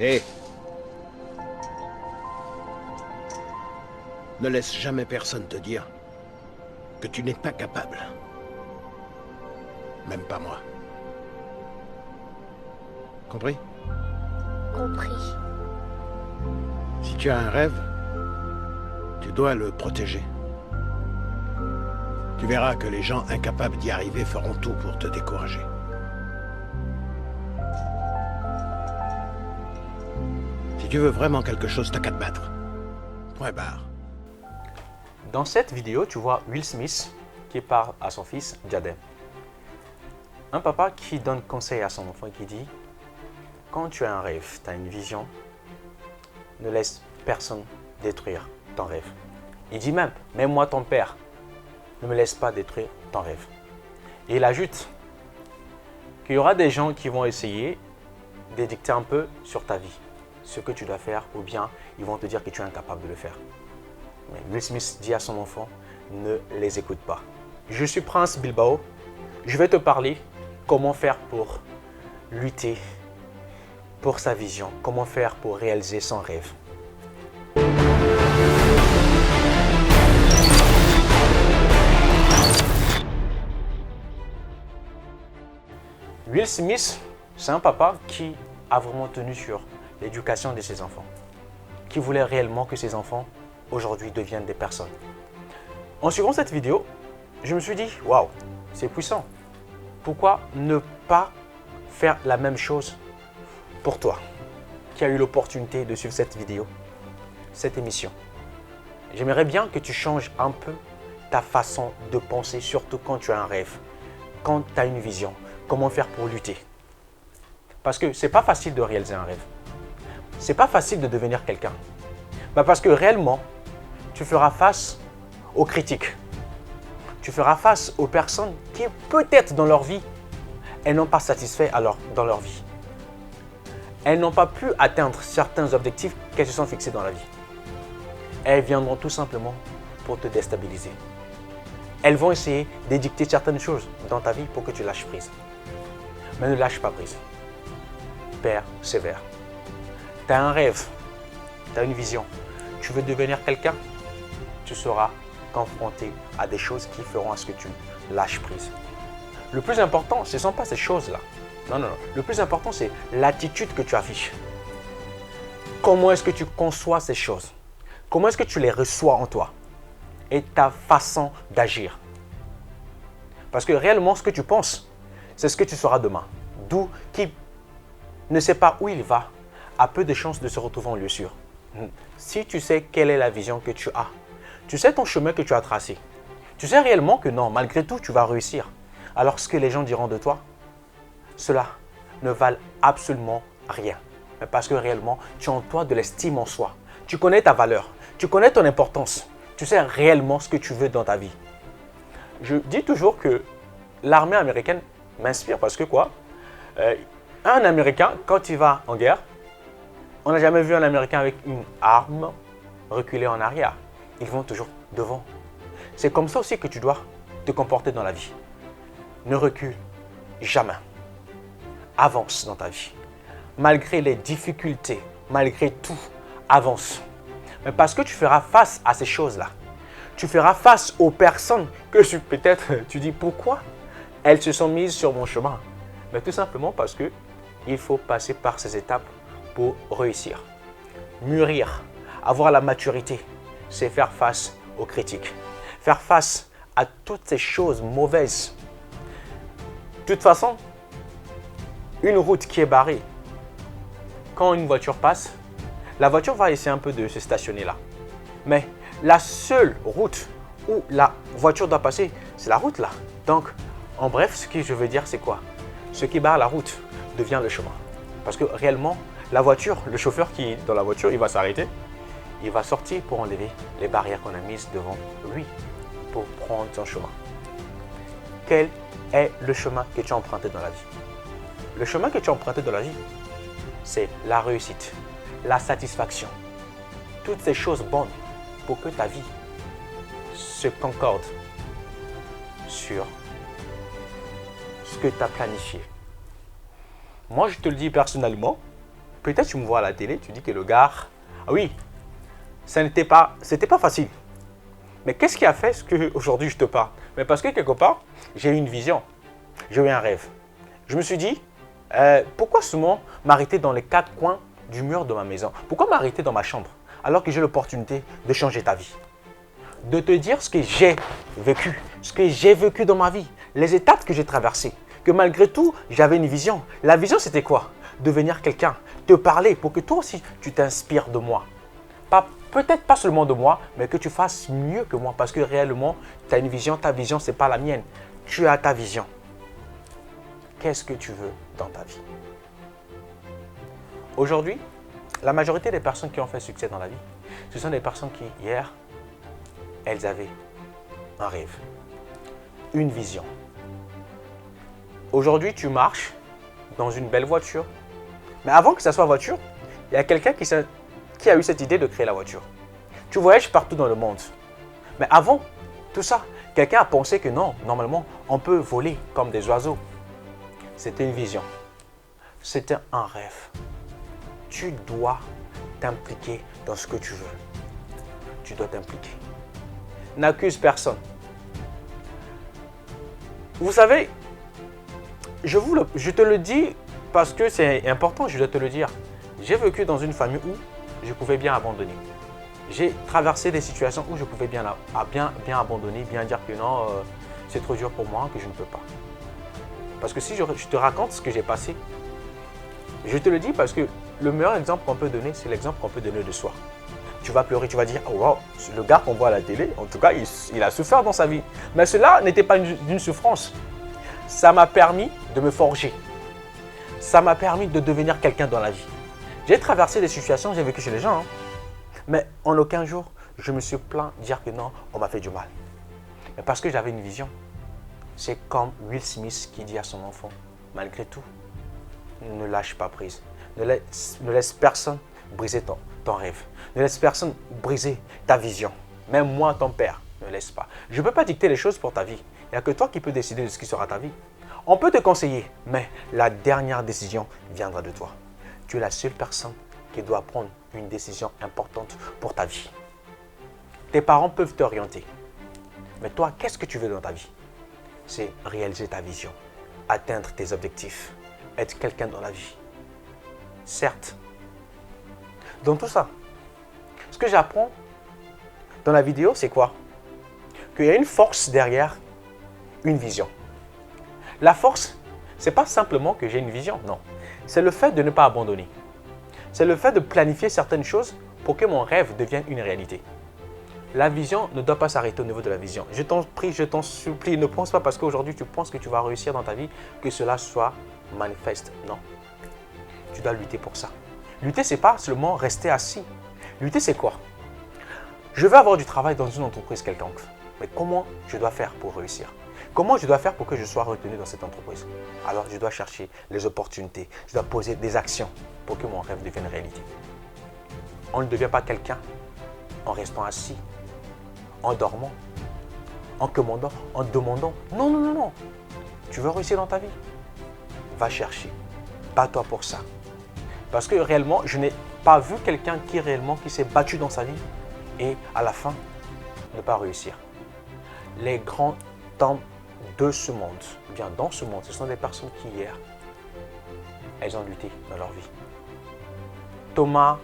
Hé! Ne laisse jamais personne te dire que tu n'es pas capable. Même pas moi. Compris? Compris. Si tu as un rêve, tu dois le protéger. Tu verras que les gens incapables d'y arriver feront tout pour te décourager. Si tu veux vraiment quelque chose, t'as qu'à te battre. Point barre. Dans cette vidéo, tu vois Will Smith qui parle à son fils Jaden. Un papa qui donne conseil à son enfant et qui dit: quand tu as un rêve, tu as une vision, ne laisse personne détruire ton rêve. Il dit même moi ton père, ne me laisse pas détruire ton rêve. Et il ajoute qu'il y aura des gens qui vont essayer d'édicter un peu sur ta vie ce que tu dois faire, ou bien ils vont te dire que tu es incapable de le faire. Mais Will Smith dit à son enfant: ne les écoute pas. Je suis Prince Bilbao. Je vais te parler comment faire pour lutter pour sa vision, comment faire pour réaliser son rêve. Will Smith, c'est un papa qui a vraiment tenu sur l'éducation de ses enfants, qui voulait réellement que ses enfants aujourd'hui deviennent des personnes. En suivant cette vidéo, je me suis dit: waouh, c'est puissant. Pourquoi ne pas faire la même chose pour toi qui as eu l'opportunité de suivre cette vidéo, cette émission? J'aimerais bien que tu changes un peu ta façon de penser, surtout quand tu as un rêve, quand tu as une vision. Comment faire pour lutter? Parce que c'est pas facile de réaliser un rêve. C'est pas facile de devenir quelqu'un. Parce que réellement, tu feras face aux critiques. Tu feras face aux personnes qui, peut-être dans leur vie, elles n'ont pas satisfait dans leur vie. Elles n'ont pas pu atteindre certains objectifs qu'elles se sont fixés dans la vie. Elles viendront tout simplement pour te déstabiliser. Elles vont essayer d'édicter certaines choses dans ta vie pour que tu lâches prise. Mais ne lâche pas prise. Persévère. Tu as un rêve, tu as une vision. Tu veux devenir quelqu'un, tu seras confronté à des choses qui feront à ce que tu lâches prise. Le plus important, ce ne sont pas ces choses-là. Non. Le plus important, c'est l'attitude que tu affiches. Comment est-ce que tu conçois ces choses? Comment est-ce que tu les reçois en toi? Et ta façon d'agir. Parce que réellement, ce que tu penses, c'est ce que tu seras demain. D'où qui ne sait pas où il va a peu de chances de se retrouver en lieu sûr. Si tu sais quelle est la vision que tu as, tu sais ton chemin que tu as tracé, tu sais réellement que non, malgré tout, tu vas réussir. Alors ce que les gens diront de toi, cela ne valent absolument rien. Mais parce que réellement, tu as en toi de l'estime en soi. Tu connais ta valeur, tu connais ton importance. Tu sais réellement ce que tu veux dans ta vie. Je dis toujours que l'armée américaine m'inspire parce que quoi? Un Américain, quand il va en guerre, on n'a jamais vu un Américain avec une arme reculer en arrière. Ils vont toujours devant. C'est comme ça aussi que tu dois te comporter dans la vie. Ne recule jamais. Avance dans ta vie. Malgré les difficultés, malgré tout, avance. Mais parce que tu feras face à ces choses-là. Tu feras face aux personnes que peut-être tu dis pourquoi elles se sont mises sur mon chemin. Mais tout simplement parce que il faut passer par ces étapes pour réussir. Mûrir, avoir la maturité, c'est faire face aux critiques. Faire face à toutes ces choses mauvaises. De toute façon, une route qui est barrée, quand une voiture passe, la voiture va essayer un peu de se stationner là. Mais la seule route où la voiture doit passer, c'est la route là. Donc, en bref, ce que je veux dire, c'est quoi? Ce qui barre la route devient le chemin. Parce que réellement, la voiture, le chauffeur qui est dans la voiture, il va s'arrêter. Il va sortir pour enlever les barrières qu'on a mises devant lui pour prendre son chemin. Quel est le chemin que tu as emprunté dans la vie? Le chemin que tu as emprunté dans la vie, c'est la réussite, la satisfaction. Toutes ces choses bonnes pour que ta vie se concorde sur ce que tu as planifié. Moi, je te le dis personnellement, Peut-être tu me vois à la télé, tu dis que le gars, ah oui, c'était pas facile. Mais qu'est-ce qui a fait ce qu'aujourd'hui je te parle? Mais parce que quelque part, j'ai eu une vision, j'ai eu un rêve. Je me suis dit, pourquoi souvent m'arrêter dans les quatre coins du mur de ma maison? Pourquoi m'arrêter dans ma chambre alors que j'ai l'opportunité de changer ta vie? De te dire ce que j'ai vécu dans ma vie, les étapes que j'ai traversées, que malgré tout, j'avais une vision. La vision, c'était quoi? Devenir quelqu'un, te parler pour que toi aussi, tu t'inspires de moi. Peut-être pas seulement de moi, mais que tu fasses mieux que moi parce que réellement, tu as une vision, ta vision, ce n'est pas la mienne. Tu as ta vision. Qu'est-ce que tu veux dans ta vie? Aujourd'hui, la majorité des personnes qui ont fait succès dans la vie, ce sont des personnes qui, hier, elles avaient un rêve, une vision. Aujourd'hui, tu marches dans une belle voiture, mais avant que ça soit voiture, il y a quelqu'un qui a eu cette idée de créer la voiture. Tu voyages partout dans le monde. Mais avant tout ça, quelqu'un a pensé que non, normalement, on peut voler comme des oiseaux. C'était une vision. C'était un rêve. Tu dois t'impliquer dans ce que tu veux. Tu dois t'impliquer. N'accuse personne. Vous savez, je te le dis parce que c'est important, je dois te le dire. J'ai vécu dans une famille où je pouvais bien abandonner. J'ai traversé des situations où je pouvais bien abandonner, bien dire que non, c'est trop dur pour moi, que je ne peux pas. Parce que si je te raconte ce que j'ai passé, je te le dis parce que le meilleur exemple qu'on peut donner, c'est l'exemple qu'on peut donner de soi. Tu vas pleurer, tu vas dire, oh wow, le gars qu'on voit à la télé, en tout cas, il a souffert dans sa vie. Mais cela n'était pas d'une souffrance. Ça m'a permis de me forger. Ça m'a permis de devenir quelqu'un dans la vie. J'ai traversé des situations, j'ai vécu chez les gens. Mais en aucun jour, je me suis plaint de dire que non, on m'a fait du mal. Mais parce que j'avais une vision. C'est comme Will Smith qui dit à son enfant, malgré tout, ne lâche pas prise. Ne laisse personne briser ton rêve. Ne laisse personne briser ta vision. Même moi, ton père, ne laisse pas. Je ne peux pas dicter les choses pour ta vie. Il n'y a que toi qui peux décider de ce qui sera ta vie. On peut te conseiller, mais la dernière décision viendra de toi. Tu es la seule personne qui doit prendre une décision importante pour ta vie. Tes parents peuvent t'orienter. Mais toi, qu'est-ce que tu veux dans ta vie? C'est réaliser ta vision, atteindre tes objectifs, être quelqu'un dans la vie. Certes, dans tout ça, ce que j'apprends dans la vidéo, c'est quoi? Qu'il y a une force derrière une vision. La force, ce n'est pas simplement que j'ai une vision, non. C'est le fait de ne pas abandonner. C'est le fait de planifier certaines choses pour que mon rêve devienne une réalité. La vision ne doit pas s'arrêter au niveau de la vision. Je t'en prie, je t'en supplie, ne pense pas parce qu'aujourd'hui tu penses que tu vas réussir dans ta vie, que cela soit manifeste. Non. Tu dois lutter pour ça. Lutter, ce n'est pas seulement rester assis. Lutter, c'est quoi? Je veux avoir du travail dans une entreprise quelconque. Mais comment je dois faire pour réussir? Comment je dois faire pour que je sois retenu dans cette entreprise? Alors, je dois chercher les opportunités. Je dois poser des actions pour que mon rêve devienne réalité. On ne devient pas quelqu'un en restant assis, en dormant, en commandant, en demandant. Non, non, non, non. Tu veux réussir dans ta vie? Va chercher. Bats-toi pour ça. Parce que réellement, je n'ai pas vu quelqu'un qui s'est battu dans sa vie et à la fin, ne pas réussir. Les grands temps de ce monde, bien dans ce monde, ce sont des personnes qui hier, elles ont lutté dans leur vie. Thomas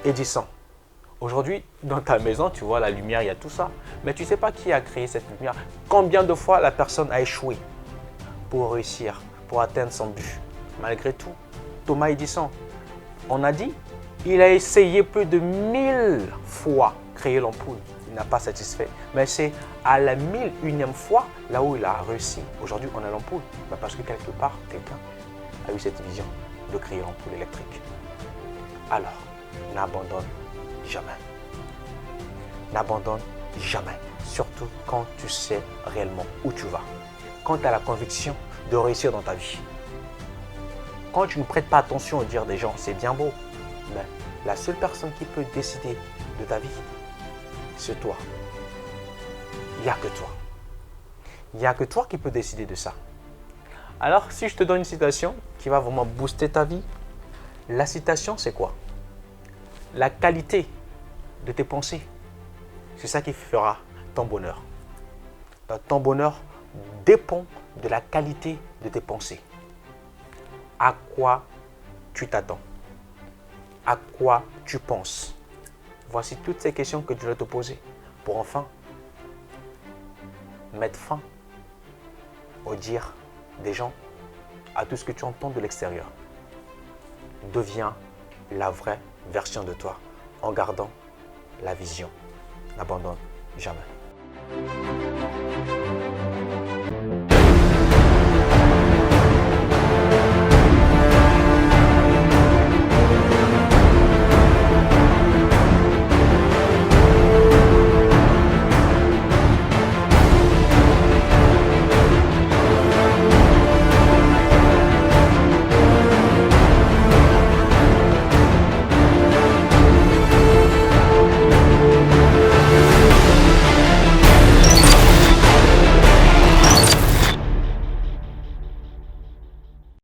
Edison. Aujourd'hui, dans ta maison, tu vois la lumière, il y a tout ça. Mais tu ne sais pas qui a créé cette lumière. Combien de fois la personne a échoué pour réussir, pour atteindre son but. Malgré tout, Thomas Edison, on a dit, il a essayé plus de 1000 fois créer l'ampoule. Il n'a pas satisfait. Mais c'est à la 1001e fois là où il a réussi. Aujourd'hui, on a l'ampoule. Parce que quelque part, quelqu'un a eu cette vision de créer l'ampoule électrique. Alors, n'abandonne jamais. N'abandonne jamais. Surtout quand tu sais réellement où tu vas. Quand tu as la conviction de réussir dans ta vie. Quand tu ne prêtes pas attention au dire des gens, c'est bien beau. Mais la seule personne qui peut décider de ta vie, c'est toi. Il n'y a que toi. Il n'y a que toi qui peux décider de ça. Alors, si je te donne une citation qui va vraiment booster ta vie, La citation, c'est quoi? La qualité de tes pensées. C'est ça qui fera ton bonheur. Donc, ton bonheur dépend de la qualité de tes pensées. À quoi tu t'attends? À quoi tu penses? Voici toutes ces questions que tu dois te poser pour enfin mettre fin au dire des gens, à tout ce que tu entends de l'extérieur. Deviens la vraie version de toi en gardant la vision. N'abandonne jamais.